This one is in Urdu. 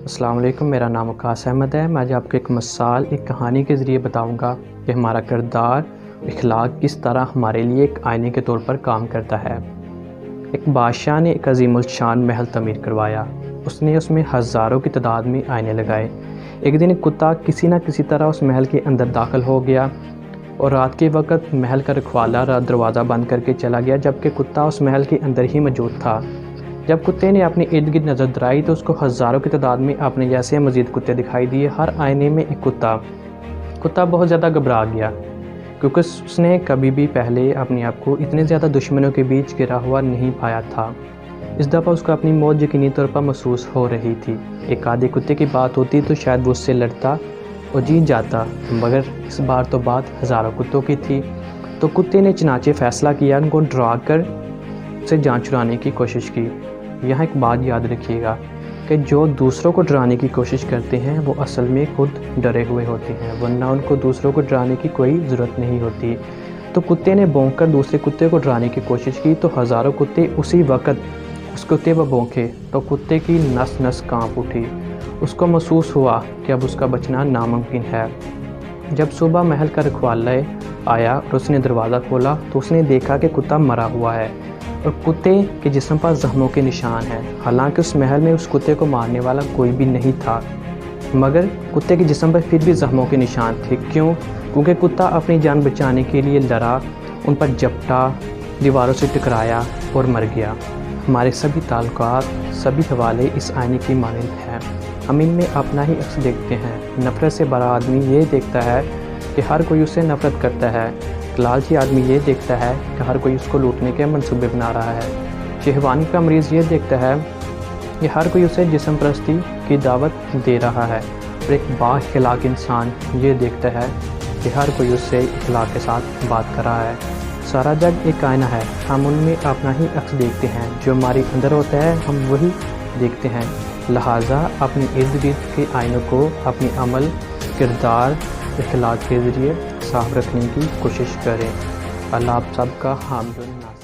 السلام علیکم، میرا نام وقاص احمد ہے۔ میں آج آپ کو ایک مثال، ایک کہانی کے ذریعے بتاؤں گا کہ ہمارا کردار، اخلاق کس طرح ہمارے لیے ایک آئینے کے طور پر کام کرتا ہے۔ ایک بادشاہ نے ایک عظیم الشان محل تعمیر کروایا۔ اس نے اس میں ہزاروں کی تعداد میں آئینے لگائے۔ ایک دن ایک کتا کسی نہ کسی طرح اس محل کے اندر داخل ہو گیا اور رات کے وقت محل کا رکھوالا دروازہ بند کر کے چلا گیا، جبکہ کتا اس محل کے اندر ہی موجود تھا۔ جب کتے نے اپنے ارد گرد نظر درائی تو اس کو ہزاروں کی تعداد میں اپنے جیسے مزید کتے دکھائی دیے، ہر آئینے میں ایک کتا بہت زیادہ گھبرا گیا، کیونکہ اس نے کبھی بھی پہلے اپنے آپ کو اتنے زیادہ دشمنوں کے بیچ گرا ہوا نہیں پایا تھا۔ اس دفعہ اس کو اپنی موت یقینی طور پر محسوس ہو رہی تھی۔ ایک آدھے کتے کی بات ہوتی تو شاید وہ اس سے لڑتا اور جیت جاتا، مگر اس بار تو بات ہزاروں کتوں کی تھی۔ تو کتے نے چنانچہ فیصلہ کیا، ان کو ڈرا کر سے جان چھڑانے کی کوشش کی۔ یہاں ایک بات یاد رکھیے گا کہ جو دوسروں کو ڈرانے کی کوشش کرتے ہیں وہ اصل میں خود ڈرے ہوئے ہوتے ہیں، ورنہ ان کو دوسروں کو ڈرانے کی کوئی ضرورت نہیں ہوتی۔ تو کتے نے بھونک کر دوسرے کتے کو ڈرانے کی کوشش کی تو ہزاروں کتے اسی وقت اس کتے پر بھونکے تو کتے کی نس نس کانپ اٹھی۔ اس کو محسوس ہوا کہ اب اس کا بچنا ناممکن ہے۔ جب صبح محل کا رکھوالا آیا اور اس نے دروازہ کھولا تو اس نے دیکھا کہ کتا مرا ہوا ہے اور کتے کے جسم پر زخموں کے نشان ہیں۔ حالانکہ اس محل میں اس کتے کو مارنے والا کوئی بھی نہیں تھا، مگر کتے کے جسم پر پھر بھی زخموں کے نشان تھے۔ کیونکہ کتا اپنی جان بچانے کے لیے لڑا، ان پر جھپٹا، دیواروں سے ٹکرایا اور مر گیا۔ ہمارے سبھی تعلقات، سبھی حوالے اس آئینے کی مانند ہیں۔ ہم ان میں اپنا ہی عکس دیکھتے ہیں۔ نفرت سے بھرا آدمی یہ دیکھتا ہے کہ ہر کوئی اسے نفرت کرتا ہے۔ لالچی آدمی یہ دیکھتا ہے کہ ہر کوئی اس کو لوٹنے کے منصوبے بنا رہا ہے۔ شہوانی کا مریض یہ دیکھتا ہے کہ ہر کوئی اسے جسم پرستی کی دعوت دے رہا ہے، اور ایک با اخلاق انسان یہ دیکھتا ہے کہ ہر کوئی اس سے اخلاق کے ساتھ بات کر رہا ہے۔ سارا جگ ایک آئینہ ہے، ہم ان میں اپنا ہی عکس دیکھتے ہیں۔ جو ہمارے اندر ہوتا ہے ہم وہی دیکھتے ہیں۔ لہٰذا اپنے ارد گرد کے آئینوں کو اپنی عمل، کردار، اخلاق کے ذریعے صاف رکھنے کی کوشش کریں۔ اللہ آپ سب کا حامد و ناصر۔